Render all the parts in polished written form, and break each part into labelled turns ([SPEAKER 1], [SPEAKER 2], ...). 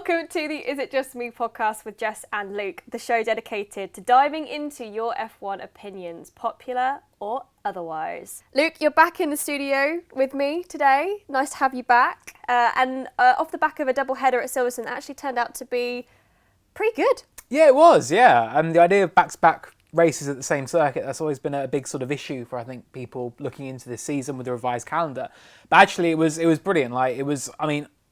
[SPEAKER 1] Welcome to the Is It Just Me podcast with Jess and Luke, the show dedicated to diving into your F1 opinions, popular or otherwise. Luke, you're back in the studio with me today. Nice to have you back. And off the back of a double header at Silverstone, that actually turned out to be pretty good.
[SPEAKER 2] Yeah, it was, yeah. The idea of back-to-back races at the same circuit, that's always been a big sort of issue for, I think, people looking into this season with the revised calendar. But actually, it was brilliant.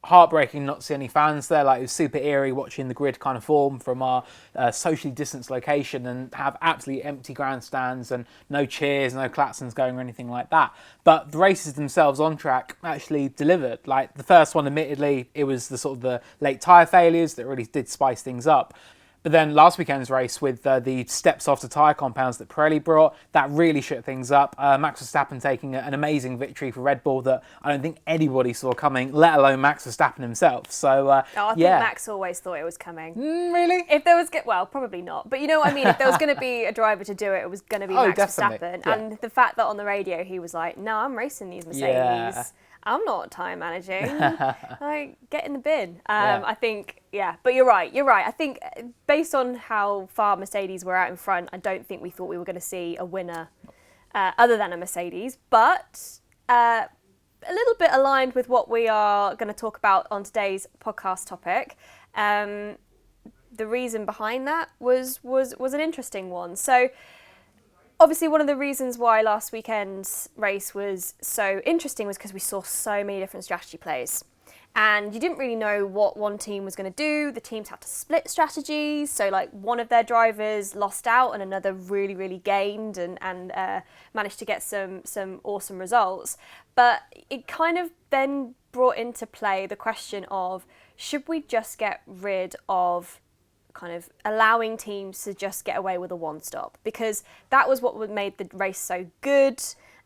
[SPEAKER 2] Heartbreaking not to see any fans there. It was super eerie watching the grid kind of form from our socially distanced location and have absolutely empty grandstands and no cheers, no klaxons going or anything like that. But the races themselves on track actually delivered. The first one, admittedly, it was the late tyre failures that really did spice things up. But then last weekend's race with the steps off the tyre compounds that Pirelli brought, that really shook things up. Max Verstappen taking an amazing victory for Red Bull that I don't think anybody saw coming, let alone Max Verstappen himself. So,
[SPEAKER 1] I think Max always thought it was coming.
[SPEAKER 2] Really?
[SPEAKER 1] If there was, well, probably not. But you know what I mean? If there was going to be a driver to do it, it was going to be Max Verstappen.
[SPEAKER 2] Yeah.
[SPEAKER 1] And the fact that on the radio he was like, no, I'm racing these Mercedes.
[SPEAKER 2] Yeah.
[SPEAKER 1] I'm not time managing. Get in the bin. I think, but you're right. I think based on how far Mercedes were out in front, I don't think we thought we were going to see a winner other than a Mercedes. But a little bit aligned with what we are going to talk about on today's podcast topic. The reason behind that was an interesting one. So, obviously, one of the reasons why last weekend's race was so interesting was because we saw so many different strategy plays. And you didn't really know what one team was going to do. The teams had to split strategies. So, one of their drivers lost out and another really, really gained and managed to get some awesome results. But it kind of then brought into play the question of, should we just get rid of kind of allowing teams to just get away with a one-stop? Because that was what made the race so good.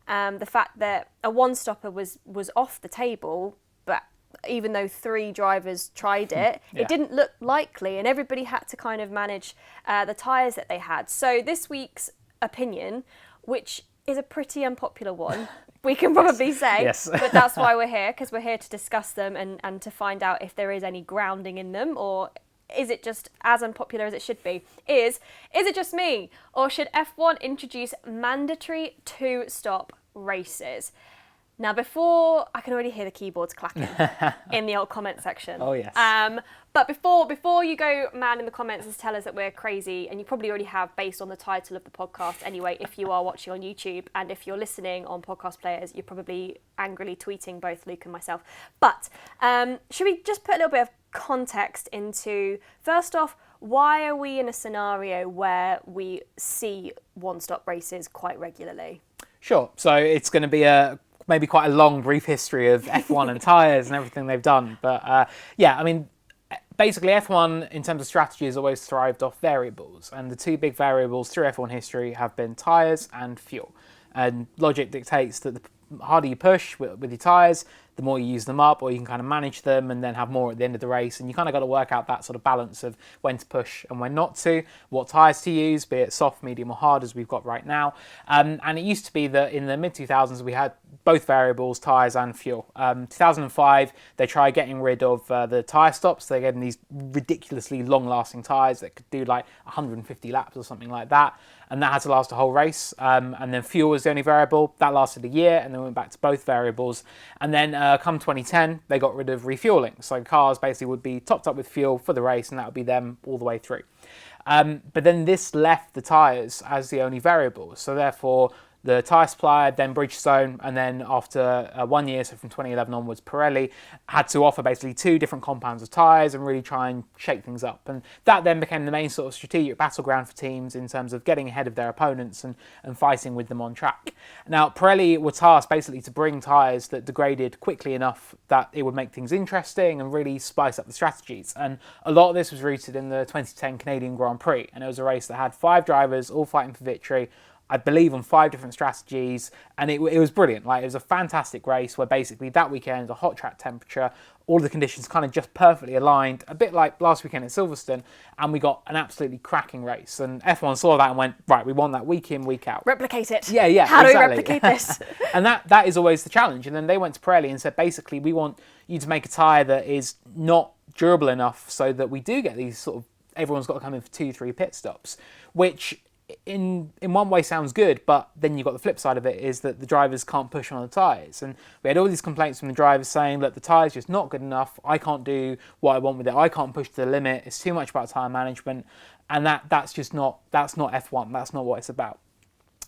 [SPEAKER 1] The fact that a one-stopper was off the table, but even though 3 drivers tried it, it didn't look likely, and everybody had to kind of manage the tyres that they had. So this week's opinion, which is a pretty unpopular one, we can probably say, but that's why we're here, because we're here to discuss them and to find out if there is any grounding in them, or is it just as unpopular as it should be? Is it just me? Or should F1 introduce mandatory 2-stop races? Now, I can already hear the keyboards clacking in the old comment section.
[SPEAKER 2] Oh, yes.
[SPEAKER 1] But before you go mad in the comments and tell us that we're crazy, and you probably already have based on the title of the podcast anyway, if you are watching on YouTube, and if you're listening on podcast players, you're probably angrily tweeting both Luke and myself. But should we just put a little bit of context into, first off, why are we in a scenario where we see one-stop races quite regularly?
[SPEAKER 2] Sure. So it's going to be maybe quite a long, brief history of F1 and tyres and everything they've done. But basically F1 in terms of strategy has always thrived off variables. And the 2 big variables through F1 history have been tyres and fuel. And logic dictates that the harder you push with your tyres, the more you use them up, or you can kind of manage them and then have more at the end of the race. And you kind of got to work out that sort of balance of when to push and when not to, what tyres to use, be it soft, medium or hard as we've got right now. And it used to be that in the mid-2000s we had both variables, tyres and fuel. 2005 they tried getting rid of the tyre stops. They gave them these ridiculously long-lasting tyres that could do 150 laps or something like that. And that had to last a whole race. And then fuel was the only variable. That lasted a year, and then went back to both variables. And then come 2010, they got rid of refueling. So cars basically would be topped up with fuel for the race, and that would be them all the way through. But then this left the tyres as the only variable. So therefore, the tyre supplier, then Bridgestone, and then after 1 year, so from 2011 onwards, Pirelli had to offer basically 2 different compounds of tyres and really try and shake things up. And that then became the main sort of strategic battleground for teams in terms of getting ahead of their opponents and fighting with them on track. Now, Pirelli were tasked basically to bring tyres that degraded quickly enough that it would make things interesting and really spice up the strategies. And a lot of this was rooted in the 2010 Canadian Grand Prix. And it was a race that had 5 drivers all fighting for victory, I believe on 5 different strategies, and it was brilliant. It was a fantastic race where basically that weekend, a hot track temperature, all the conditions kind of just perfectly aligned, a bit like last weekend at Silverstone, and we got an absolutely cracking race. And F1 saw that and went, right, we want that week in, week out.
[SPEAKER 1] Replicate it.
[SPEAKER 2] Yeah,
[SPEAKER 1] How
[SPEAKER 2] exactly.
[SPEAKER 1] do we replicate this?
[SPEAKER 2] And that is always the challenge. And then they went to Pirelli and said, basically, we want you to make a tyre that is not durable enough so that we do get these sort of, everyone's got to come in for 2-3 pit stops, which in one way sounds good, but then you've got the flip side of it is that the drivers can't push on the tyres. And we had all these complaints from the drivers saying, look, the tyre's just not good enough, I can't do what I want with it, I can't push to the limit, it's too much about tyre management, and that's not F1, that's not what it's about.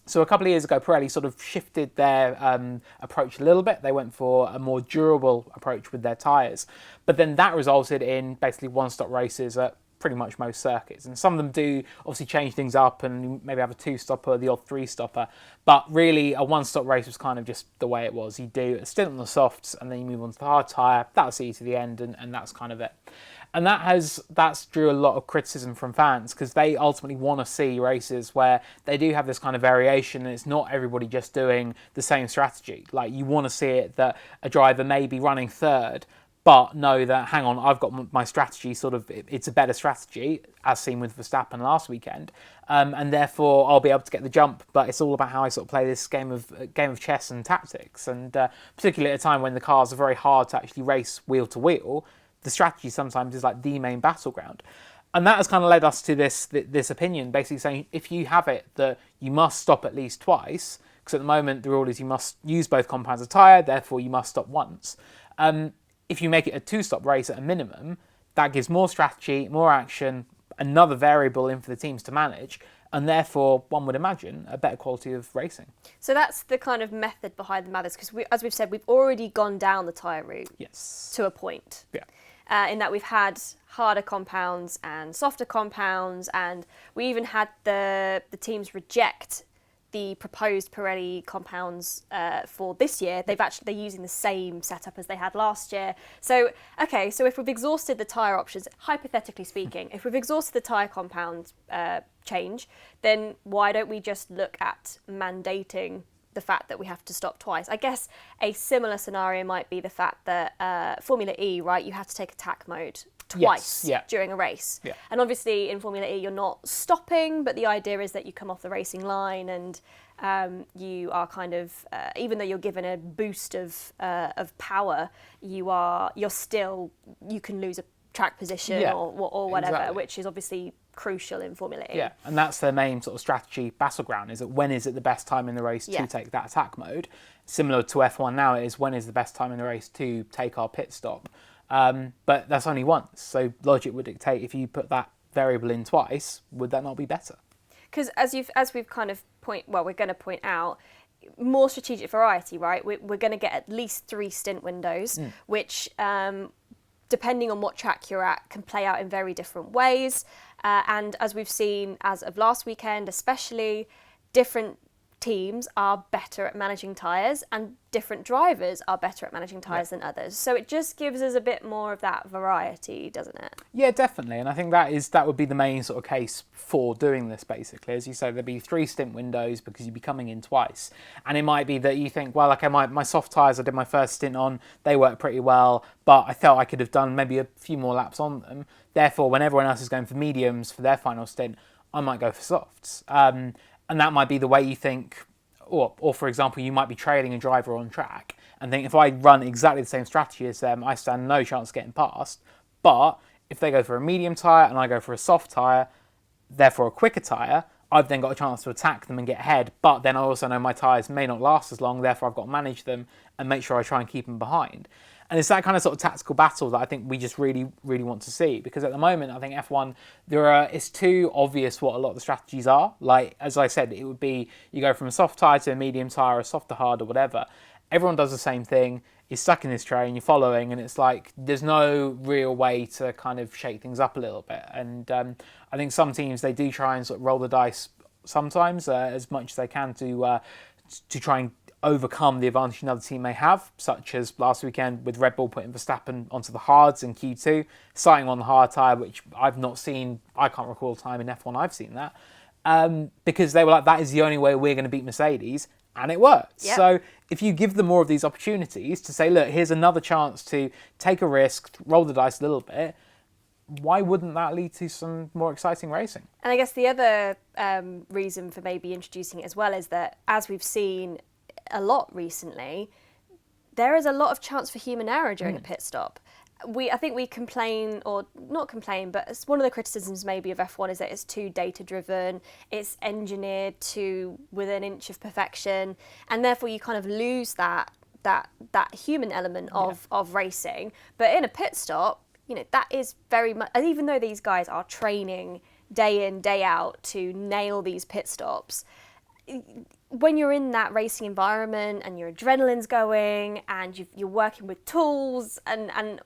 [SPEAKER 2] So a couple of years ago, Pirelli sort of shifted their approach a little bit. They went for a more durable approach with their tyres. But then that resulted in basically one-stop races at pretty much most circuits. And some of them do obviously change things up and maybe have a two-stopper, the odd three-stopper. But really, a one-stop race was kind of just the way it was. You do a stint on the softs and then you move on to the hard tyre. That'll see you to the end, and that's kind of it. And that's drew a lot of criticism from fans because they ultimately want to see races where they do have this kind of variation and it's not everybody just doing the same strategy. Like, you want to see it that a driver may be running third, but know that, hang on, I've got my strategy sort of, it's a better strategy, as seen with Verstappen last weekend, and therefore I'll be able to get the jump, but it's all about how I sort of play this game of chess and tactics, and particularly at a time when the cars are very hard to actually race wheel to wheel, the strategy sometimes is like the main battleground. And that has kind of led us to this opinion, basically saying if you have it that you must stop at least twice, because at the moment the rule is you must use both compounds of tyre, therefore you must stop once. If you make it a two-stop race at a minimum, that gives more strategy, more action, another variable in for the teams to manage, and therefore, one would imagine, a better quality of racing.
[SPEAKER 1] So that's the kind of method behind the madness, because as we've said, we've already gone down the tyre route to a point.
[SPEAKER 2] Yeah.
[SPEAKER 1] In that we've had harder compounds and softer compounds, and we even had the teams reject the proposed Pirelli compounds for this year. They're using the same setup as they had last year. So, okay, so if we've exhausted the tyre options, hypothetically speaking, if we've exhausted the tyre compound change, then why don't we just look at mandating the fact that we have to stop twice? I guess a similar scenario might be the fact that Formula E, right, you have to take attack mode twice during a race. Yeah. And obviously in Formula E you're not stopping, but the idea is that you come off the racing line and you are kind of, even though you're given a boost of power, you can lose a track position or whatever, exactly. Which is obviously crucial in Formula E.
[SPEAKER 2] Yeah, and that's their main sort of strategy battleground, is that when is it the best time in the race to take that attack mode? Similar to F1 now, it is when is the best time in the race to take our pit stop? But that's only once, so logic would dictate if you put that variable in twice, would that not be better?
[SPEAKER 1] Because as we've kind of we're going to point out, more strategic variety, right? We're going to get at least 3 stint windows, which depending on what track you're at, can play out in very different ways. And as we've seen as of last weekend, especially, different teams are better at managing tyres and different drivers are better at managing tyres than others. So it just gives us a bit more of that variety, doesn't it? Yeah,
[SPEAKER 2] definitely. And I think that would be the main sort of case for doing this, basically. As you say, there'd be 3 stint windows because you'd be coming in twice. And it might be that you think, well, okay, my soft tyres I did my first stint on, they work pretty well, but I felt I could have done maybe a few more laps on them. Therefore, when everyone else is going for mediums for their final stint, I might go for softs. And that might be the way you think, or for example, you might be trailing a driver on track and think, if I run exactly the same strategy as them, I stand no chance of getting past. But if they go for a medium tyre and I go for a soft tyre, therefore a quicker tyre, I've then got a chance to attack them and get ahead. But then I also know my tyres may not last as long, therefore I've got to manage them and make sure I try and keep them behind. And it's that kind of sort of tactical battle that I think we just really, really want to see. Because at the moment, I think F1, it's too obvious what a lot of the strategies are. Like, as I said, it would be, you go from a soft tyre to a medium tyre, a soft to hard or whatever. Everyone does the same thing. You're stuck in this train, you're following, and it's like, there's no real way to kind of shake things up a little bit. And I think some teams, they do try and sort of roll the dice sometimes as much as they can to try and overcome the advantage another team may have, such as last weekend with Red Bull putting Verstappen onto the hards in Q2, starting on the hard tyre, which I've not seen, I can't recall a time in F1 I've seen that, because they were like, that is the only way we're going to beat Mercedes, and it worked. Yep. So if you give them more of these opportunities to say, look, here's another chance to take a risk, roll the dice a little bit, why wouldn't that lead to some more exciting racing? And
[SPEAKER 1] I guess the other reason for maybe introducing it as well is that, as we've seen a lot recently, there is a lot of chance for human error during a pit stop. I think we complain, or not complain, but it's one of the criticisms maybe of F1 is that it's too data driven, it's engineered to within an inch of perfection, and therefore you kind of lose that human element of racing. But in a pit stop, that is very much, and even though these guys are training day in, day out to nail these pit stops, when you're in that racing environment and your adrenaline's going and you're working with tools and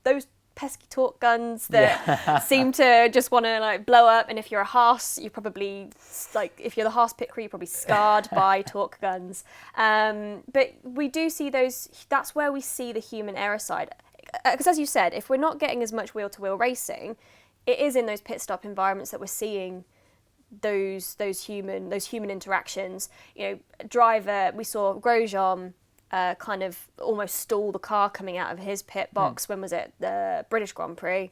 [SPEAKER 1] those pesky torque guns that seem to just want to like blow up, and if you're a Haas, you probably if you're the Haas pit crew, you're probably scarred by torque guns. But we do see those. That's where we see the human error side, because as you said, if we're not getting as much wheel-to-wheel racing, it is in those pit stop environments that we're seeing those human interactions. Driver, we saw Grosjean kind of almost stall the car coming out of his pit box. When was it? The British Grand Prix.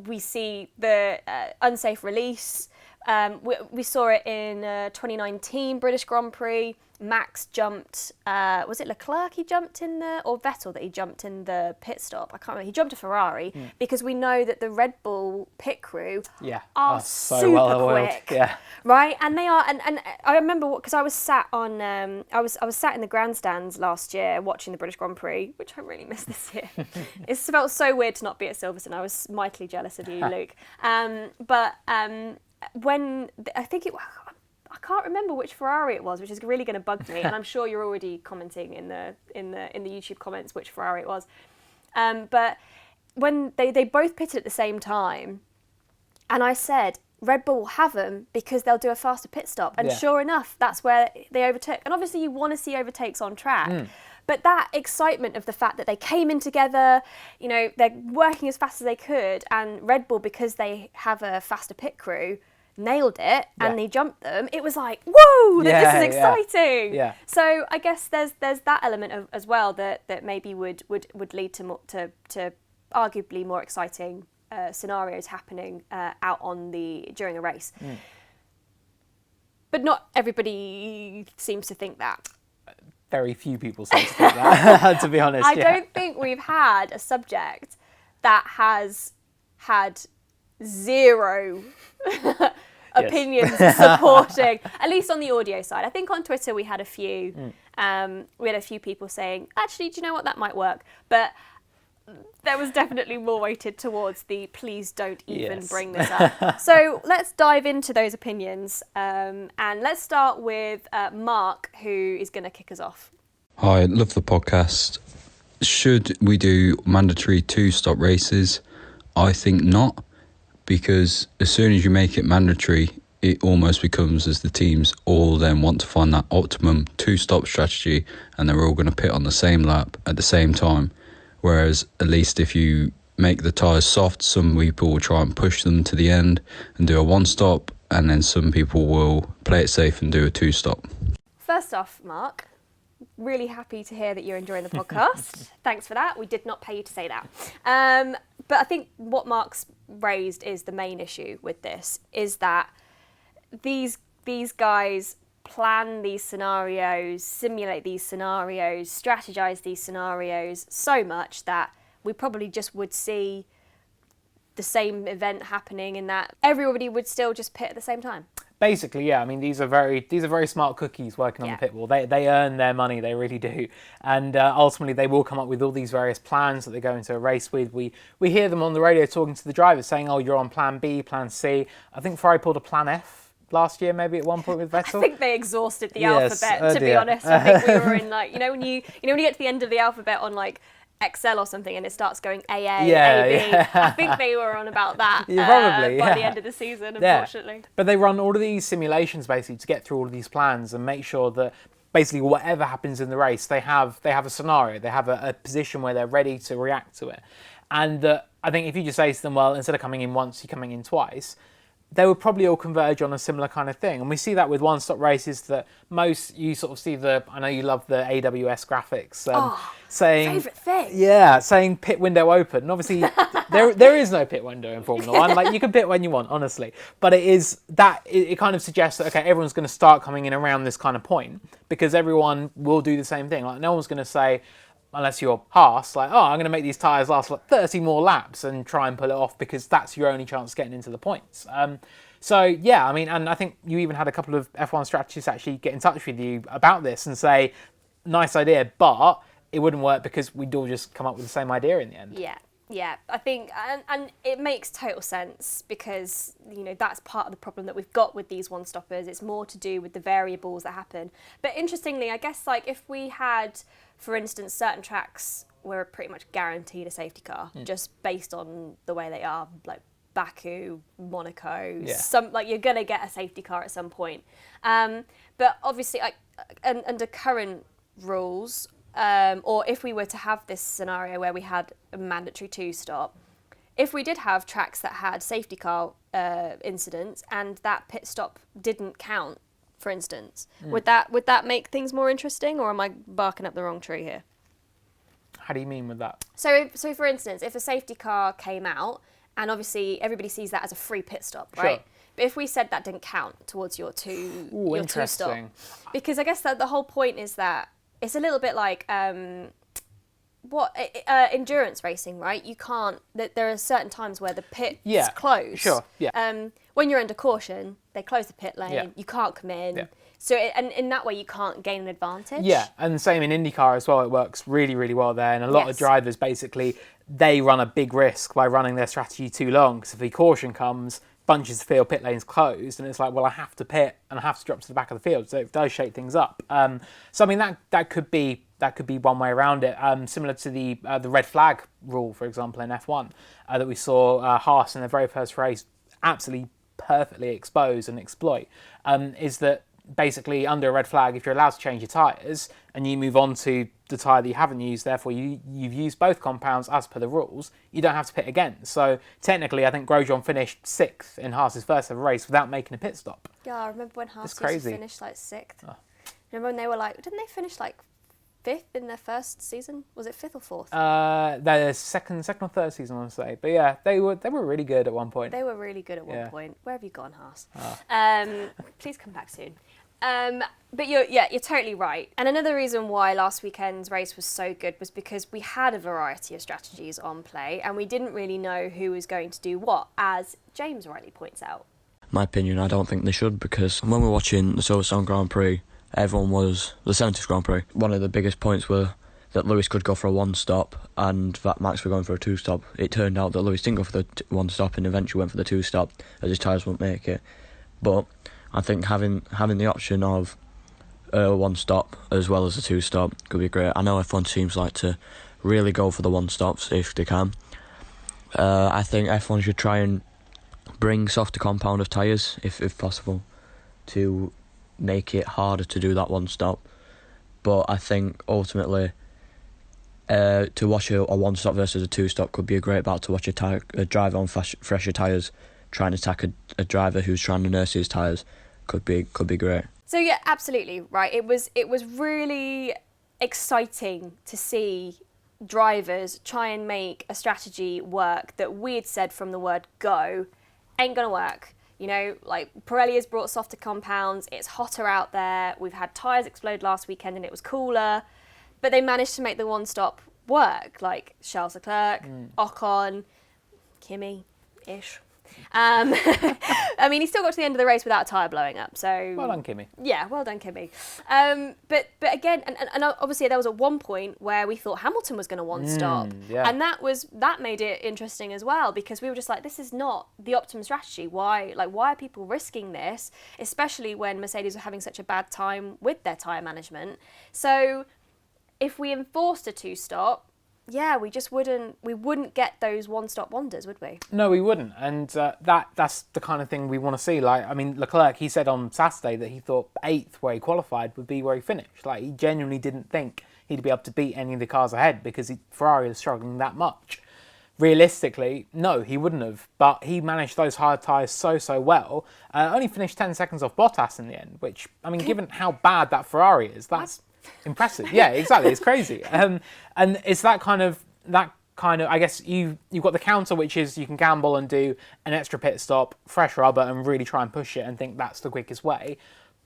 [SPEAKER 1] We see the unsafe release. We saw it in 2019 British Grand Prix. Max jumped, was it Leclerc he jumped in or Vettel that he jumped in the pit stop? I can't remember. He jumped a Ferrari because we know that the Red Bull pit crew are super quick, right? And they are, and I remember because I was sat on, I was sat in the grandstands last year watching the British Grand Prix, which I really missed this year. It felt so weird to not be at Silverstone. I was mightily jealous of you, Luke. When I think I can't remember which Ferrari it was, which is really going to bug me, and I'm sure you're already commenting in the YouTube comments which Ferrari it was. But when they both pitted at the same time, and I said Red Bull will have them because they'll do a faster pit stop, and sure enough, that's where they overtook. And obviously, you want to see overtakes on track. But that excitement of the fact that they came in together, they're working as fast as they could, and Red Bull, because they have a faster pit crew, nailed it and they jumped them. It was like, whoa, this is exciting. Yeah. So I guess there's that element as well that maybe would lead to arguably more exciting scenarios happening out during a race. But not everybody seems to think that.
[SPEAKER 2] Very few people seem to think that, to be honest.
[SPEAKER 1] I don't think we've had a subject that has had zero opinions supporting, at least on the audio side. I think on Twitter we had a few. We had a few people saying, actually, do you know what, that might work? But there was definitely more weighted towards the please don't even bring this up. So let's dive into those opinions, and let's start with Mark, who is going to kick us off.
[SPEAKER 3] Hi, love the podcast. Should we do mandatory 2-stop races? I think not, because as soon as you make it mandatory, it almost becomes as the teams all then want to find that optimum 2-stop strategy, and they're all going to pit on the same lap at the same time. Whereas at least if you make the tyres soft, some people will try and push them to the end and do a 1-stop, and then some people will play it safe and do a 2-stop.
[SPEAKER 1] First off, Mark, really happy to hear that you're enjoying the podcast. Thanks for that. We did not pay you to say that. But I think what Mark's raised is the main issue with this, is that these guys plan these scenarios, simulate these scenarios, strategize these scenarios so much that we probably just would see the same event happening, in that everybody would still just pit at the same time.
[SPEAKER 2] Basically, yeah. I mean, these are very smart cookies working on the pit wall. They earn their money, they really do. And ultimately, they will come up with all these various plans that they go into a race with. We hear them on the radio talking to the drivers, saying, "Oh, you're on Plan B, Plan C." I think Ferrari pulled a Plan F last year, maybe at one point with Vettel.
[SPEAKER 1] I think they exhausted the alphabet. To be honest, I think we were in when you get to the end of the alphabet on Excel or something, and it starts going AA, AB. I think they were on about that by the end of the season, unfortunately.
[SPEAKER 2] Yeah. But they run all of these simulations basically to get through all of these plans and make sure that basically whatever happens in the race, they have a scenario, they have a position where they're ready to react to it. And I think if you just say to them, well, instead of coming in once, you're coming in twice, they would probably all converge on a similar kind of thing. And we see that with one-stop races that you sort of see I know you love the AWS graphics. Saying,
[SPEAKER 1] favourite thing.
[SPEAKER 2] Yeah, saying pit window open. And obviously, there is no pit window in Formula 1. You can pit when you want, honestly. But it kind of suggests that, okay, everyone's going to start coming in around this kind of point, because everyone will do the same thing. No one's going to say, unless you're Haas, like, oh, I'm going to make these tyres last like 30 more laps and try and pull it off because that's your only chance of getting into the points. So, yeah, I mean, and I think you even had a couple of F1 strategists actually get in touch with you about this and say, nice idea, but it wouldn't work because we'd all just come up with the same idea in the end.
[SPEAKER 1] Yeah, I think, and it makes total sense because, you know, that's part of the problem that we've got with these one-stoppers. It's more to do with the variables that happen. But interestingly, I guess, like, if we had, for instance, certain tracks were pretty much guaranteed a safety car, just based on the way they are, like Baku, Monaco, you're going to get a safety car at some point. But obviously, under current rules, or if we were to have this scenario where we had a mandatory two-stop, if we did have tracks that had safety car incidents and that pit stop didn't count, for instance, would that make things more interesting, or am I barking up the wrong tree here?
[SPEAKER 2] How do you mean with that?
[SPEAKER 1] So for instance, if a safety car came out, and obviously everybody sees that as a free pit stop, right? Sure. But if we said that didn't count towards your two-stop, because I guess that the whole point is that it's a little bit like endurance racing, right? You can't. There are certain times where the pit's closed.
[SPEAKER 2] Sure. Yeah.
[SPEAKER 1] When you're under caution, they close the pit lane.
[SPEAKER 2] Yeah.
[SPEAKER 1] You can't come in.
[SPEAKER 2] Yeah.
[SPEAKER 1] So and in that way, you can't gain an advantage.
[SPEAKER 2] Yeah, and the same in IndyCar as well. It works really, really well there. And a lot of drivers basically they run a big risk by running their strategy too long. Because if the caution comes, bunches of field, pit lane's closed, and it's like, well, I have to pit and I have to drop to the back of the field. So it does shake things up. So I mean that could be one way around it. Similar to the red flag rule, for example, in F1 that we saw Haas in their very first race absolutely perfectly expose and exploit. Is that basically under a red flag, if you're allowed to change your tyres and you move on to the tyre that you haven't used, therefore you've used both compounds as per the rules, you don't have to pit again. So technically, I think Grosjean finished 6th in Haas's first ever race without making a pit stop.
[SPEAKER 1] Yeah, I remember when Haas used to finish like 6th. Oh. Remember when they were like, didn't they finish like 5th in their first season? Was it 5th or 4th?
[SPEAKER 2] Their second or third season, I want to say. But yeah, they were really good at one point.
[SPEAKER 1] They were really good at one point. Where have you gone, Haas? Oh. Please come back soon. But you're totally right. And another reason why last weekend's race was so good was because we had a variety of strategies on play and we didn't really know who was going to do what, as James rightly points out.
[SPEAKER 4] My opinion, I don't think they should, because when we're watching the Silverstone Grand Prix, everyone was the 70th Grand Prix. One of the biggest points were that Lewis could go for a one-stop and that Max were going for a two-stop. It turned out that Lewis didn't go for the one-stop and eventually went for the two-stop as his tyres wouldn't make it. But I think having the option of a one-stop as well as a two-stop could be great. I know F1 teams like to really go for the one-stops if they can. I think F1 should try and bring softer compound of tyres, if possible, to make it harder to do that one-stop. But I think ultimately to watch a one-stop versus a two-stop could be a great battle to watch a driver on fresher tyres trying to attack a driver who's trying to nurse his tyres. Could be great.
[SPEAKER 1] So yeah, absolutely right. It was really exciting to see drivers try and make a strategy work that we had said from the word go ain't gonna work. You know, like Pirelli has brought softer compounds, it's hotter out there, we've had tyres explode last weekend and it was cooler, but they managed to make the one-stop work, like Charles Leclerc, Ocon, Kimi-ish. I mean, he still got to the end of the race without a tyre blowing up. So
[SPEAKER 2] well done, Kimi.
[SPEAKER 1] Yeah, well done, Kimi. But again, and obviously there was at one point where we thought Hamilton was going to one-stop, and that made it interesting as well, because we were just like, this is not the optimum strategy. Why are people risking this, especially when Mercedes were having such a bad time with their tyre management? So if we enforced a two-stop, we wouldn't get those one-stop wonders, would we?
[SPEAKER 2] No, we wouldn't, and that's the kind of thing we want to see. Like, I mean, Leclerc, he said on Saturday that he thought 8th where he qualified would be where he finished. Like, he genuinely didn't think he'd be able to beat any of the cars ahead because Ferrari was struggling that much. Realistically, no, he wouldn't have, but he managed those hard tyres so well. Only finished 10 seconds off Bottas in the end, which, I mean, given how bad that Ferrari is, that's impressive. Yeah, exactly. It's crazy. And it's that kind of, I guess you've got the counter, which is you can gamble and do an extra pit stop, fresh rubber, and really try and push it and think that's the quickest way.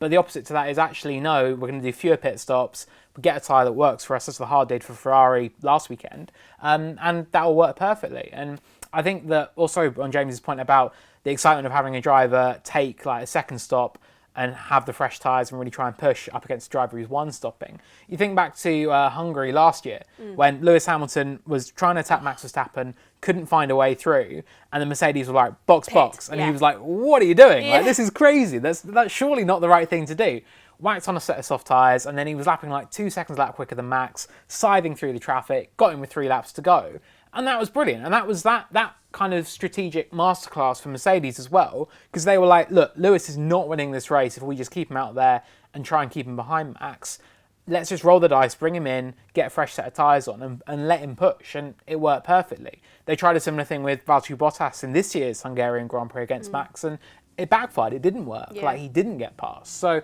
[SPEAKER 2] But the opposite to that is actually, no, we're going to do fewer pit stops, we get a tyre that works for us. That's the hard did for Ferrari last weekend, and that will work perfectly. And I think that also on James's point about the excitement of having a driver take like a second stop and have the fresh tyres and really try and push up against a driver who's one stopping. You think back to Hungary last year when Lewis Hamilton was trying to attack Max Verstappen, couldn't find a way through, and the Mercedes were like, box. And he was like, what are you doing? Like, this is crazy. That's surely not the right thing to do. Whacked on a set of soft tyres, and then he was lapping like 2 seconds a lap quicker than Max, scything through the traffic, got him with 3 laps to go. And that was brilliant. And that was that kind of strategic masterclass for Mercedes as well, because they were like, look, Lewis is not winning this race if we just keep him out there and try and keep him behind Max. Let's just roll the dice, bring him in, get a fresh set of tyres on and let him push. And it worked perfectly. They tried a similar thing with Valtteri Bottas in this year's Hungarian Grand Prix against Max, and it backfired. It didn't work. Like, he didn't get past. So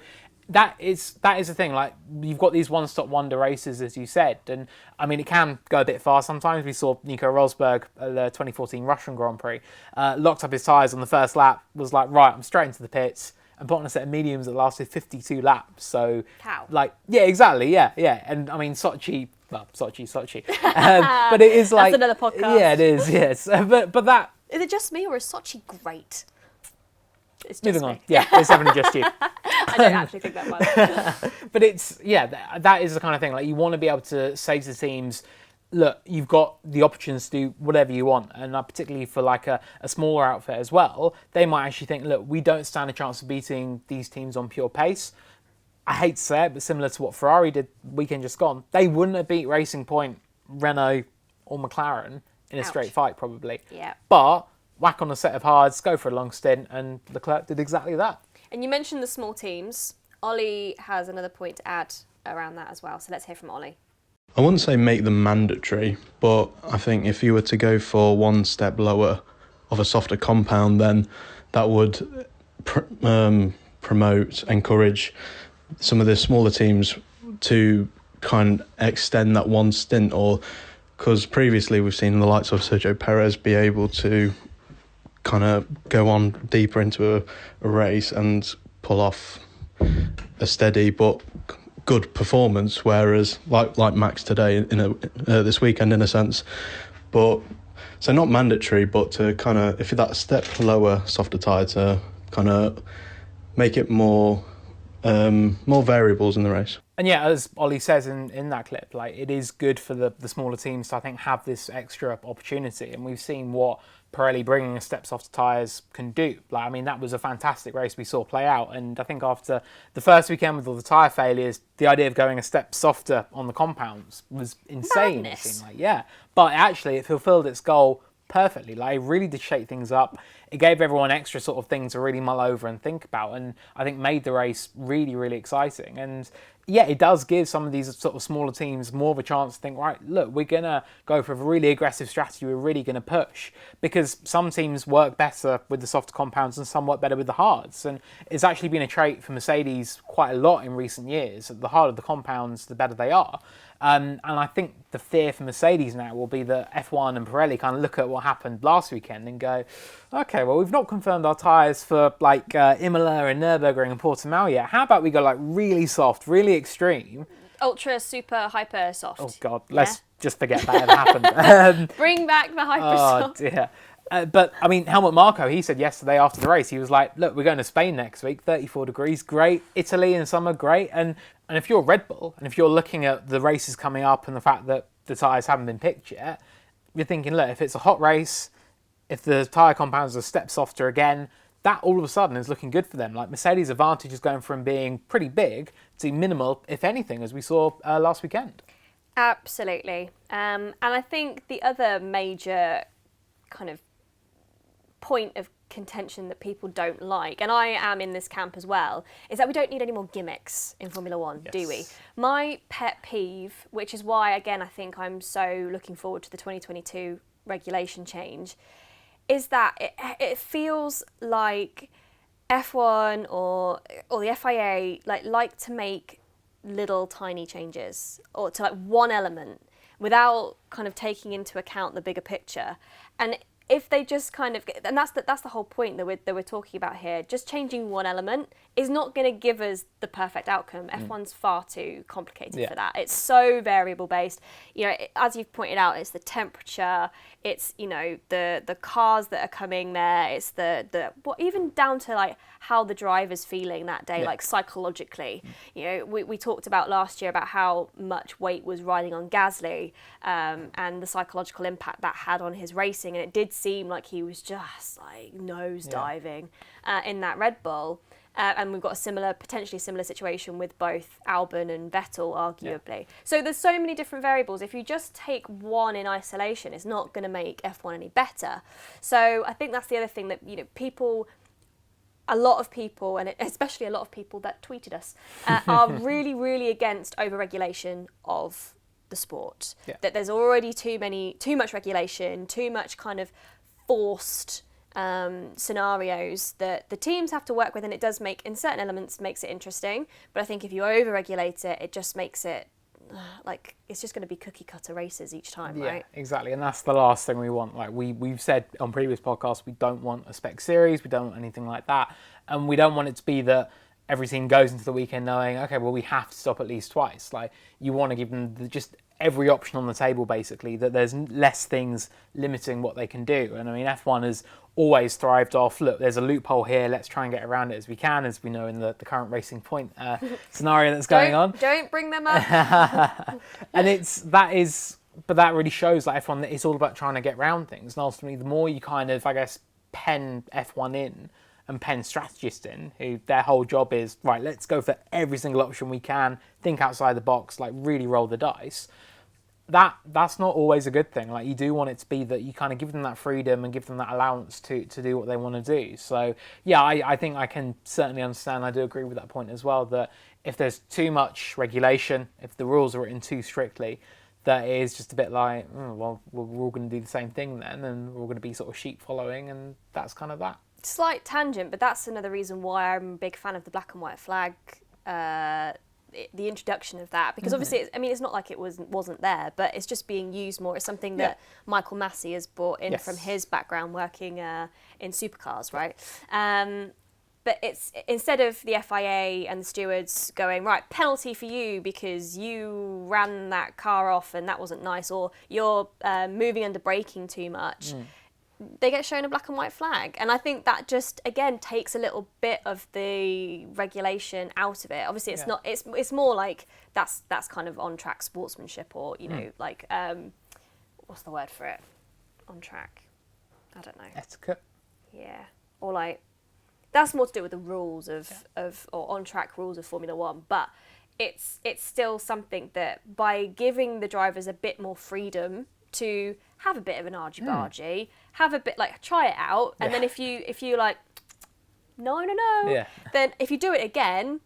[SPEAKER 2] that is the thing. Like, you've got these one-stop wonder races, as you said, and I mean, it can go a bit far sometimes. We saw Nico Rosberg at the 2014 Russian Grand Prix, locked up his tyres on the first lap, was like, right, I'm straight into the pits, and put on a set of mediums that lasted 52 laps. So, like, yeah, exactly, yeah. And I mean, Sochi. But it is like...
[SPEAKER 1] That's another podcast.
[SPEAKER 2] Yeah, it is, yes. But that...
[SPEAKER 1] Is it just me, or is Sochi great? It's just
[SPEAKER 2] moving
[SPEAKER 1] me.
[SPEAKER 2] on. Yeah, it's definitely just you.
[SPEAKER 1] I don't actually think that much.
[SPEAKER 2] But it's, that is the kind of thing. Like, you want to be able to say to teams, look, you've got the options to do whatever you want. And particularly for like a smaller outfit as well, they might actually think, look, we don't stand a chance of beating these teams on pure pace. I hate to say it, but similar to what Ferrari did weekend just gone, they wouldn't have beat Racing Point, Renault or McLaren in a straight fight probably.
[SPEAKER 1] Yeah.
[SPEAKER 2] But whack on a set of hards, go for a long stint, and Leclerc did exactly that.
[SPEAKER 1] And you mentioned the small teams. Ollie has another point to add around that as well. So let's hear from Ollie.
[SPEAKER 5] I wouldn't say make them mandatory, but I think if you were to go for one step lower of a softer compound, then that would promote, encourage some of the smaller teams to kind of extend that one stint, or because previously we've seen the likes of Sergio Perez be able to kind of go on deeper into a race and pull off a steady but good performance, whereas like Max today this weekend in a sense. But so not mandatory, but to kind of, if that step lower, softer tyre, to kind of make it more variables in the race.
[SPEAKER 2] And yeah, as Ollie says in that clip, like, it is good for the smaller teams to, I think, have this extra opportunity. And we've seen what Pirelli bringing a step softer tyres can do. Like, I mean, that was a fantastic race we saw play out. And I think after the first weekend with all the tyre failures, the idea of going a step softer on the compounds was insane.
[SPEAKER 1] Madness.
[SPEAKER 2] It seemed like, yeah. But actually, it fulfilled its goal perfectly. Like, it really did shake things up. It gave everyone extra sort of things to really mull over and think about, and I think made the race really, really exciting. And yeah, it does give some of these sort of smaller teams more of a chance to think, right, look, we're going to go for a really aggressive strategy, we're really going to push, because some teams work better with the softer compounds and some work better with the hards. And it's actually been a trait for Mercedes quite a lot in recent years. The harder the compounds, the better they are. And I think the fear for Mercedes now will be that F1 and Pirelli kind of look at what happened last weekend and go, okay, well, we've not confirmed our tyres for like Imola and Nürburgring and Portimao yet. How about we go like really soft, really extreme?
[SPEAKER 1] Ultra, super, hyper soft.
[SPEAKER 2] Oh, God, let's just forget that ever happened.
[SPEAKER 1] Bring back the hyper soft.
[SPEAKER 2] Oh, dear. But, I mean, Helmut Marko, he said yesterday after the race, he was like, look, we're going to Spain next week, 34 degrees, great. Italy in summer, great. And if you're Red Bull, and if you're looking at the races coming up and the fact that the tyres haven't been picked yet, you're thinking, look, if it's a hot race, if the tyre compounds are a step softer again, that all of a sudden is looking good for them. Like, Mercedes' advantage is going from being pretty big to minimal, if anything, as we saw last weekend.
[SPEAKER 1] Absolutely. And I think the other major kind of point of contention that people don't like, and I am in this camp as well, is that we don't need any more gimmicks in Formula One, do we? My pet peeve, which is why, again, I think I'm so looking forward to the 2022 regulation change, is that it feels like F1 or the FIA like to make little tiny changes or to like one element without kind of taking into account the bigger picture. And if they just kind of, and that's the whole point that we're talking about here, just changing one element is not going to give us the perfect outcome. F1's far too complicated for that. It's so variable based. You know, as you've pointed out, it's the temperature, it's, you know, the cars that are coming there, it's the what, even down to like how the driver's feeling that day, like psychologically. You know, we talked about last year about how much weight was riding on Gasly, and the psychological impact that had on his racing, and it did seem like he was just like nose diving in that Red Bull. And we've got a potentially similar situation with both Albon and Vettel, arguably. So there's so many different variables. If you just take one in isolation, it's not going to make F1 any better. So I think that's the other thing that, you know, a lot of people, and especially a lot of people that tweeted us, are really, really against over-regulation of the sport. That there's already too much regulation, too much kind of forced scenarios that the teams have to work with, and it does make, in certain elements, makes it interesting. But I think if you over-regulate it, it just makes it like it's just going to be cookie cutter races each time, right?
[SPEAKER 2] Yeah, exactly, and that's the last thing we want. Like we've said on previous podcasts, we don't want a spec series, we don't want anything like that, and we don't want it to be that every team goes into the weekend knowing, okay, well, we have to stop at least twice. Like, you want to give them just every option on the table, basically, that there's less things limiting what they can do. And I mean, F1 has always thrived off, look, there's a loophole here, let's try and get around it as we can, as we know in the current Racing Point scenario that's going on.
[SPEAKER 1] Don't bring them up.
[SPEAKER 2] And but that really shows, like, F1, that it's all about trying to get around things. And ultimately, the more you kind of, I guess, pen F1 in, and pen strategists in, who their whole job is, right, let's go for every single option we can, think outside the box, like really roll the dice. That's not always a good thing. Like, you do want it to be that you kind of give them that freedom and give them that allowance to do what they want to do. So yeah, I think I can certainly understand, I do agree with that point as well, that if there's too much regulation, if the rules are written too strictly, that it is just a bit like, well, we're all going to do the same thing then, and we're all going to be sort of sheep following, and that's kind of that.
[SPEAKER 1] Slight tangent, but that's another reason why I'm a big fan of the black and white flag, the introduction of that, because obviously, it's not like it wasn't there, but it's just being used more. It's something that Michael Massey has brought in from his background working in supercars, right? But it's, instead of the FIA and the stewards going, right, penalty for you because you ran that car off and that wasn't nice, or you're moving under braking too much, they get shown a black and white flag. And I think that just, again, takes a little bit of the regulation out of it. Obviously, it's not, it's more like that's kind of on-track sportsmanship, or, you know, like, what's the word for it? On-track? I don't know.
[SPEAKER 2] Etiquette?
[SPEAKER 1] Yeah. Or like, that's more to do with the rules or on-track rules of Formula One. But it's still something that, by giving the drivers a bit more freedom to have a bit of an argy-bargy, have a bit, like, try it out, and then if you like, no, then if you do it again,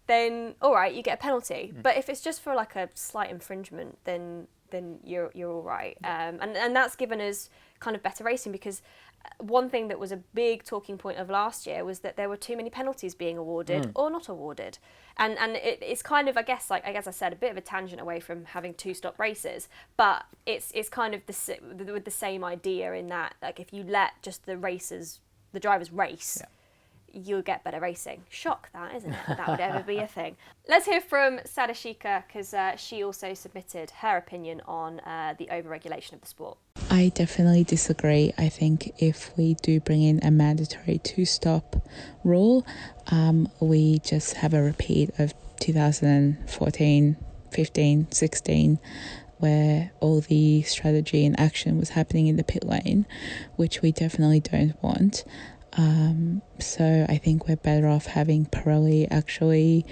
[SPEAKER 1] then all right, you get a penalty. But if it's just for like a slight infringement, then you're all right. And that's given us kind of better racing, because one thing that was a big talking point of last year was that there were too many penalties being awarded or not awarded. And it's kind of, I guess I said, a bit of a tangent away from having two-stop races, but it's kind of with the same idea, in that, like, if you let just the drivers race, you'll get better racing. Shock that, isn't it? That would ever be a thing. Let's hear from Sadashika, because she also submitted her opinion on the over-regulation of the sport.
[SPEAKER 6] I definitely disagree. I think if we do bring in a mandatory two-stop rule, we just have a repeat of 2014, 15, 16, where all the strategy and action was happening in the pit lane, which we definitely don't want. So I think we're better off having Pirelli actually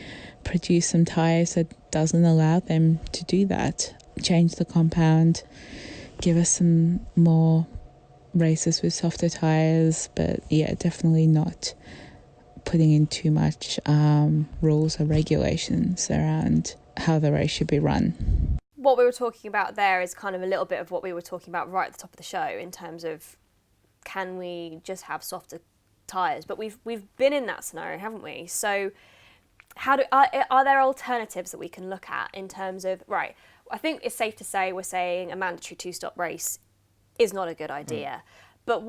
[SPEAKER 6] produce some tyres that doesn't allow them to do that. Change the compound, give us some more races with softer tyres, but yeah, definitely not putting in too much rules or regulations around how the race should be run.
[SPEAKER 1] What we were talking about there is kind of a little bit of what we were talking about right at the top of the show, in terms of, can we just have softer tyres? But we've been in that scenario, haven't we? So are there alternatives that we can look at in terms of, right, I think it's safe to say we're saying a mandatory two-stop race is not a good idea. But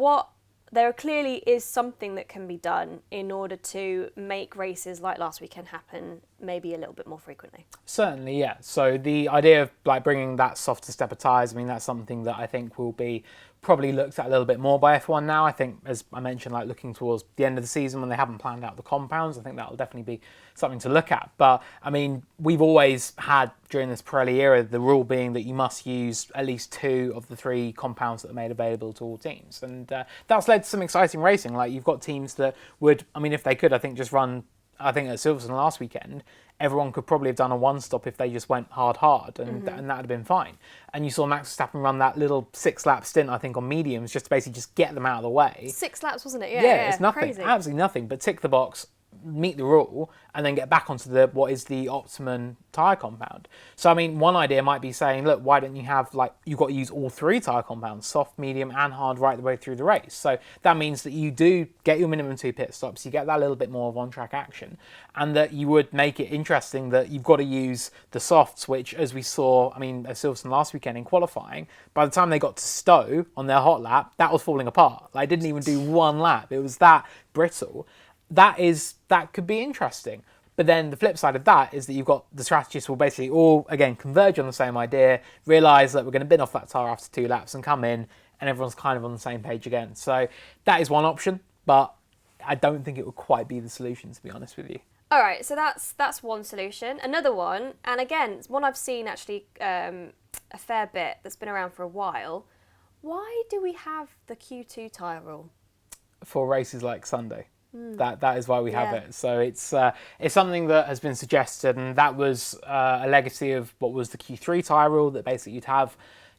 [SPEAKER 1] there clearly is something that can be done in order to make races like last weekend happen maybe a little bit more frequently.
[SPEAKER 2] Certainly, yeah. So the idea of like bringing that softer step of tyres, I mean, that's something that I think will be probably looked at a little bit more by F1 now. I think, as I mentioned, like looking towards the end of the season when they haven't planned out the compounds, I think that'll definitely be something to look at. But I mean, we've always had during this Pirelli era the rule being that you must use at least 2 of the 3 compounds that are made available to all teams, and that's led to some exciting racing. Like you've got teams that would, I mean, if they could, I think just run. I think at Silverstone last weekend, everyone could probably have done a one stop if they just went hard, and that would have been fine. And you saw Max Verstappen run that little 6-lap stint, I think, on mediums, just to basically just get them out of the way.
[SPEAKER 1] 6 laps, wasn't it?
[SPEAKER 2] Yeah, it's nothing,
[SPEAKER 1] crazy.
[SPEAKER 2] Absolutely nothing. But tick the box, meet the rule, and then get back onto what is the optimum tyre compound. So I mean, one idea might be saying, look, why don't you have you've got to use all 3 tyre compounds, soft, medium, and hard, right the way through the race. So that means that you do get your minimum 2 pit stops, you get that little bit more of on-track action, and that you would make it interesting that you've got to use the softs, which, as we saw, I mean, at Silverstone last weekend in qualifying, by the time they got to Stowe on their hot lap, that was falling apart. Like, it didn't even do 1 lap. It was that brittle. That could be interesting. But then the flip side of that is that you've got the strategists will basically all, again, converge on the same idea, realise that we're going to bin off that tyre after 2 laps and come in, and everyone's kind of on the same page again. So that is one option, but I don't think it would quite be the solution, to be honest with you.
[SPEAKER 1] All right, so that's one solution. Another one, and again, it's one I've seen actually a fair bit that's been around for a while. Why do we have the Q2 tyre rule?
[SPEAKER 2] For races like Sunday. That is why we have it. So it's something that has been suggested, and that was a legacy of what was the Q3 tyre rule, that basically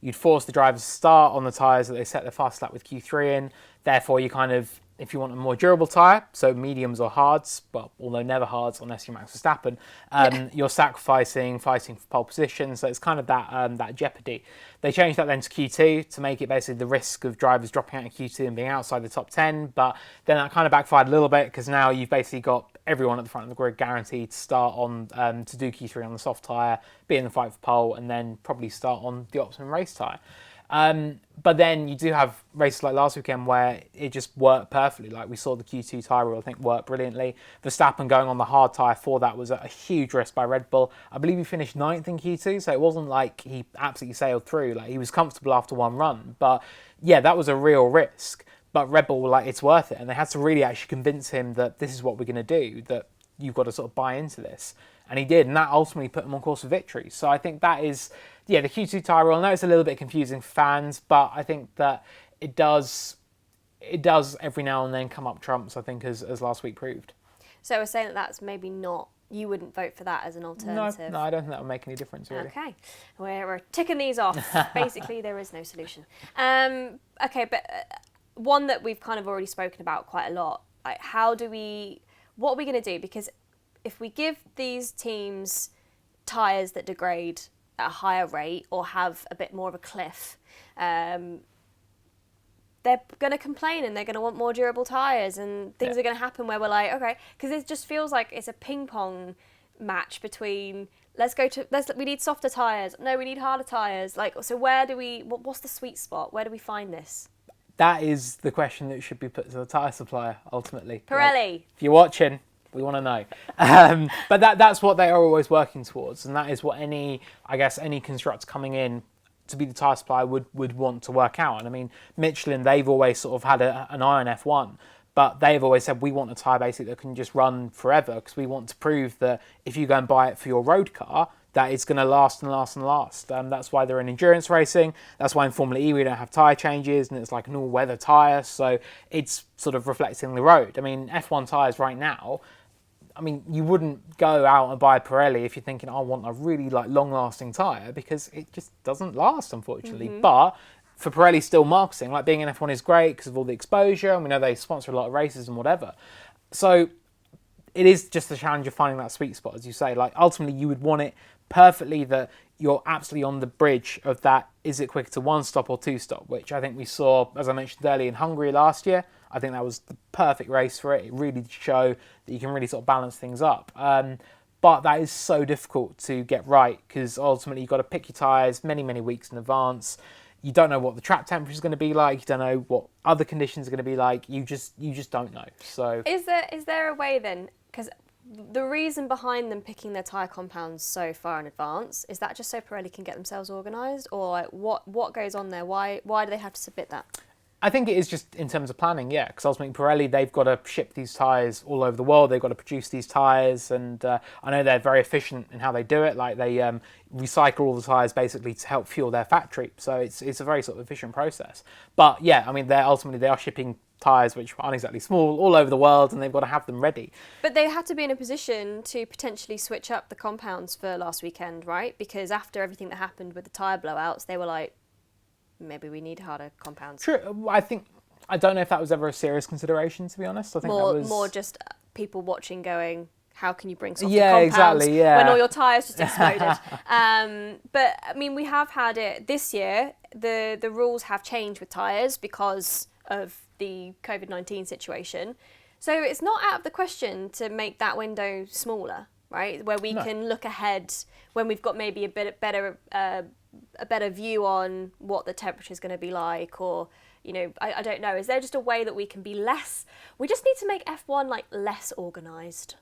[SPEAKER 2] you'd force the drivers to start on the tyres that they set their fast lap with Q3 in. Therefore, you kind of, if you want a more durable tyre, so mediums or hards, well, although never hards unless you're Max Verstappen, you're fighting for pole position. So it's kind of that jeopardy. They changed that then to Q2 to make it basically the risk of drivers dropping out of Q2 and being outside the top 10. But then that kind of backfired a little bit, because now you've basically got everyone at the front of the grid guaranteed to start on to do Q3 on the soft tyre, be in the fight for pole, and then probably start on the optimum race tyre. But then you do have races like last weekend where it just worked perfectly. Like we saw the Q2 tyre rule, I think, work brilliantly. Verstappen going on the hard tyre for that was a huge risk by Red Bull. I believe he finished 9th in Q2, so it wasn't like he absolutely sailed through. Like, he was comfortable after one run. But yeah, that was a real risk. But Red Bull were like, it's worth it. And they had to really actually convince him that this is what we're going to do, that you've got to sort of buy into this. And he did, and that ultimately put him on course for victory. So I think that is, the Q2 tyre rule. I know it's a little bit confusing for fans, but I think that it does every now and then come up trumps, I think, as last week proved.
[SPEAKER 1] So we're saying that that's maybe not, you wouldn't vote for that as an alternative?
[SPEAKER 2] No, I don't think that would make any difference, really.
[SPEAKER 1] Okay, we're ticking these off. Basically, there is no solution. Okay, but one that we've kind of already spoken about quite a lot, like what are we going to do? Because if we give these teams tyres that degrade at a higher rate or have a bit more of a cliff, they're going to complain and they're going to want more durable tyres, and things are going to happen where we're like, okay, because it just feels like it's a ping pong match between we need softer tyres, no, we need harder tyres. Like, so what's the sweet spot? Where do we find this?
[SPEAKER 2] That is the question that should be put to the tyre supplier, ultimately.
[SPEAKER 1] Pirelli.
[SPEAKER 2] Like, if you're watching, we want to know. But that's what they are always working towards, and that is what any constructor coming in to be the tyre supplier would want to work out. And I mean, Michelin, they've always sort of had an eye on F1, but they've always said, we want a tyre basically that can just run forever, because we want to prove that if you go and buy it for your road car, that it's going to last and last and last. That's why they're in endurance racing. That's why in Formula E we don't have tyre changes, and it's like an all-weather tyre, so it's sort of reflecting the road. I mean, F1 tyres right now, I mean, you wouldn't go out and buy a Pirelli if you're thinking, I want a really long-lasting tyre, because it just doesn't last, unfortunately. Mm-hmm. But for Pirelli, still marketing, like being in F1 is great because of all the exposure, and we know they sponsor a lot of races and whatever. So it is just the challenge of finding that sweet spot, as you say. Like, ultimately, you would want it perfectly that you're absolutely on the bridge of that, is it quicker to 1-stop or 2-stop, which I think we saw, as I mentioned earlier, in Hungary last year. I think that was the perfect race for it. It really did show that you can really sort of balance things up. But that is so difficult to get right, because ultimately you've got to pick your tyres many, many weeks in advance. you don't know what the track temperature is going to be like. You don't know what other conditions are going to be like. You just don't know. So
[SPEAKER 1] is there a way then? Because the reason behind them picking their tyre compounds so far in advance, is that just so Pirelli can get themselves organised, or like, what goes on there? Why do they have to submit that?
[SPEAKER 2] I think it is just in terms of planning, yeah, because ultimately Pirelli, they've got to ship these tyres all over the world. They've got to produce these tyres, and I know they're very efficient in how they do it. Like they recycle all the tyres basically to help fuel their factory. So it's a very sort of efficient process. But yeah, I mean, they are shipping tyres which aren't exactly small all over the world, and they've got to have them ready.
[SPEAKER 1] But they had to be in a position to potentially switch up the compounds for last weekend, right? Because after everything that happened with the tyre blowouts, they were like, maybe we need harder compounds.
[SPEAKER 2] True. I don't know if that was ever a serious consideration, to be honest. I think
[SPEAKER 1] more,
[SPEAKER 2] that was
[SPEAKER 1] more just people watching going, how can you bring softer
[SPEAKER 2] yeah,
[SPEAKER 1] compounds
[SPEAKER 2] exactly, yeah.
[SPEAKER 1] when all your tyres just exploded? But I mean, we have had it this year. The rules have changed with tyres because of the COVID-19 situation. So it's not out of the question to make that window smaller, right? Where we can look ahead when we've got maybe a bit better a better view on what the temperature is going to be like, or I don't know. Is there just a way that we can be less? We just need to make F1 like less organised.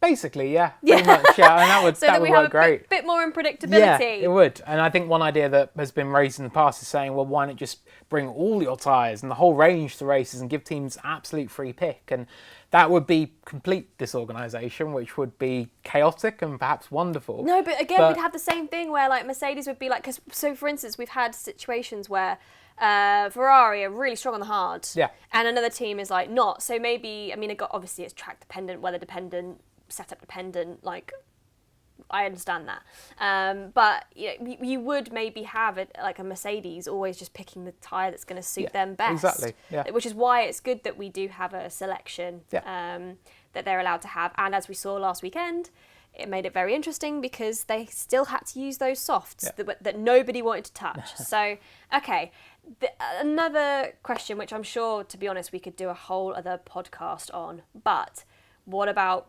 [SPEAKER 2] Basically, yeah, pretty much, yeah, and that would
[SPEAKER 1] so
[SPEAKER 2] that would work great.
[SPEAKER 1] A bit more unpredictability.
[SPEAKER 2] Yeah, it would. And I think one idea that has been raised in the past is saying, well, why not just bring all your tyres and the whole range to races and give teams absolute free pick? And that would be complete disorganisation, which would be chaotic and perhaps wonderful.
[SPEAKER 1] No, but again, we'd have the same thing where like Mercedes would be like, so for instance, we've had situations where Ferrari are really strong on the hard, and another team is like not. So maybe, I mean, obviously it's track dependent, weather dependent, setup dependent, like I understand that, but you would maybe have it like a Mercedes always just picking the tyre that's going to suit them best.
[SPEAKER 2] Exactly. Yeah.
[SPEAKER 1] Which is why it's good that we do have a selection that they're allowed to have, and as we saw last weekend, it made it very interesting because they still had to use those softs that nobody wanted to touch. So, okay. Another question, which I'm sure, to be honest, we could do a whole other podcast on, but what about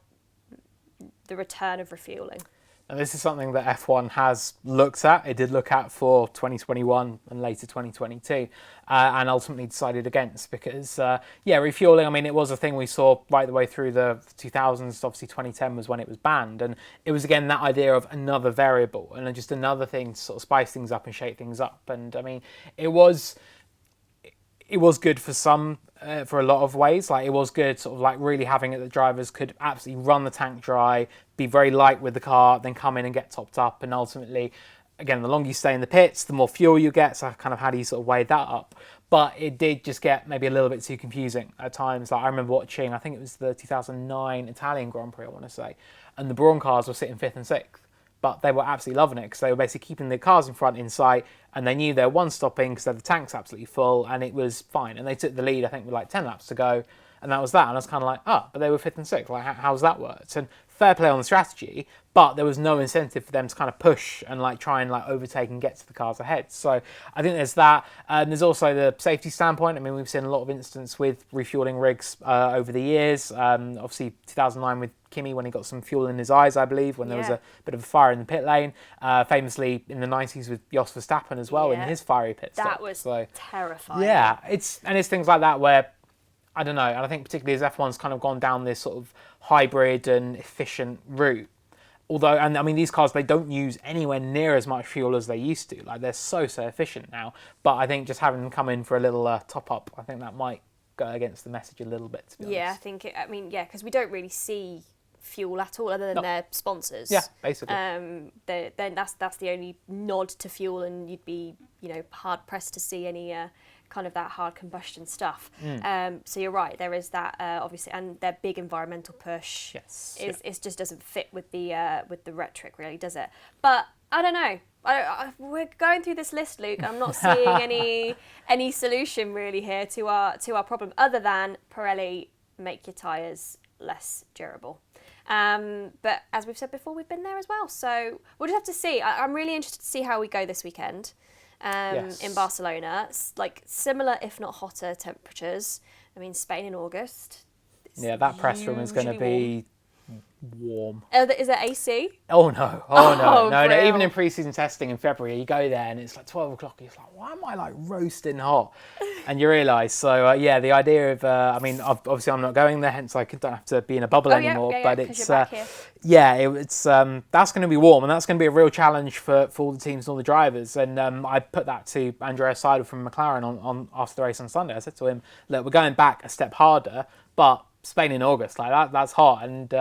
[SPEAKER 1] the return of refuelling?
[SPEAKER 2] And this is something that F1 has looked at. It did look at for 2021 and later 2022, and ultimately decided against because, refuelling, I mean, it was a thing we saw right the way through the 2000s. Obviously, 2010 was when it was banned, and it was, again, that idea of another variable and just another thing to sort of spice things up and shake things up. And, I mean, it was good for some, for a lot of ways. Like, it was good sort of like really having it that drivers could absolutely run the tank dry, be very light with the car, then come in and get topped up. And ultimately, again, the longer you stay in the pits, the more fuel you get. So kind of how do you sort of weigh that up? But it did just get maybe a little bit too confusing at times. Like I remember watching, I think it was the 2009 Italian Grand Prix, I want to say, and the Brawn cars were sitting 5th and 6th. But they were absolutely loving it because they were basically keeping the cars in front in sight, and they knew they were one stopping because the tank's absolutely full, and it was fine. And they took the lead, I think, with like 10 laps to go, and that was that. And I was kind of like, but they were 5th and 6th. Like, how's that worked? And fair play on the strategy, but there was no incentive for them to kind of push and like try and like overtake and get to the cars ahead. So I think there's that. There's also the safety standpoint. I mean, we've seen a lot of instances with refueling rigs over the years. Obviously, 2009 with Kimi when he got some fuel in his eyes, I believe, when there was a bit of a fire in the pit lane. Famously in the 90s with Jess McFadyen as well in his fiery pit stop.
[SPEAKER 1] That was terrifying.
[SPEAKER 2] Yeah, it's things like that where, I don't know, and I think particularly as F1's kind of gone down this sort of hybrid and efficient route. Although, and I mean, these cars, they don't use anywhere near as much fuel as they used to. Like, they're so efficient now. But I think just having them come in for a little top up, I think that might go against the message a little bit, to be honest.
[SPEAKER 1] I think, because we don't really see fuel at all other than their sponsors.
[SPEAKER 2] Yeah, basically.
[SPEAKER 1] Then that's the only nod to fuel, and you'd be, hard pressed to see any kind of that hard combustion stuff. So you're right, there is that obviously, and their big environmental push it just doesn't fit with the rhetoric, really, does it? But I don't know. We're going through this list, Luke. I'm not seeing any solution really here to our problem, other than Pirelli, make your tyres less durable. But as we've said before, we've been there as well. So we'll just have to see. I'm really interested to see how we go this weekend. In Barcelona, like similar if not hotter temperatures. I mean, Spain in August.
[SPEAKER 2] Yeah, that press room is going to be warm.
[SPEAKER 1] Is it AC?
[SPEAKER 2] Oh no! Oh no! No!
[SPEAKER 1] Brill.
[SPEAKER 2] Even in pre-season testing in February, you go there and it's like 12 o'clock. And you're like, why am I like roasting hot? And you realise. So yeah, the idea of I mean, obviously I'm not going there, hence I don't have to be in a bubble anymore. But it's
[SPEAKER 1] you're back here.
[SPEAKER 2] it's that's going to be warm, and that's going to be a real challenge for all the teams and all the drivers. And I put that to Andreas Seidel from McLaren on after the race on Sunday. I said to him, look, we're going back a step harder, but Spain in August, like that's hot. And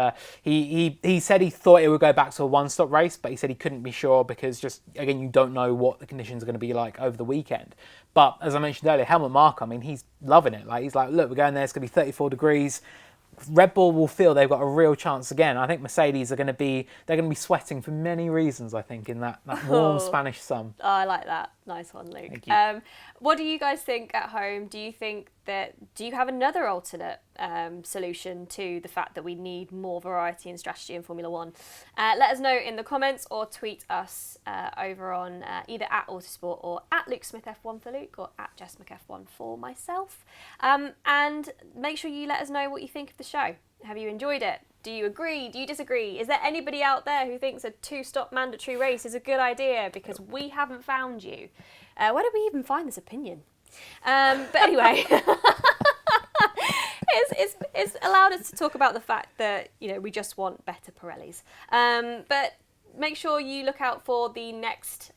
[SPEAKER 2] he said he thought it would go back to a one-stop race, but he said he couldn't be sure because just, again, you don't know what the conditions are going to be like over the weekend. But as I mentioned earlier, Helmut Marko, I mean, he's loving it. Like, he's like, look, we're going there, it's going to be 34 degrees. Red Bull will feel they've got a real chance again. I think Mercedes they're going to be sweating for many reasons, I think, in that warm Spanish sun.
[SPEAKER 1] Oh, I like that. Nice one, Luke.
[SPEAKER 2] Thank you.
[SPEAKER 1] What do you guys think at home? Do you have another alternate solution to the fact that we need more variety and strategy in Formula One? Let us know in the comments or tweet us over on either at Autosport or at Luke Smith F1 for Luke or at Jess McF1 for myself. And make sure you let us know what you think of the show. Have you enjoyed it? Do you agree? Do you disagree? Is there anybody out there who thinks a 2-stop mandatory race is a good idea? Because we haven't found you. Where did we even find this opinion? But anyway, it's allowed us to talk about the fact that, you know, we just want better Pirellis. But make sure you look out for the next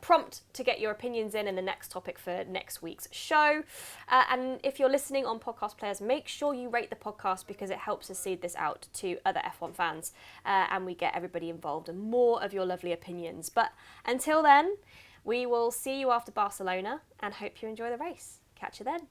[SPEAKER 1] prompt to get your opinions in and the next topic for next week's show. And if you're listening on podcast players, make sure you rate the podcast because it helps us seed this out to other F1 fans and we get everybody involved and more of your lovely opinions. But until then, we will see you after Barcelona and hope you enjoy the race. Catch you then.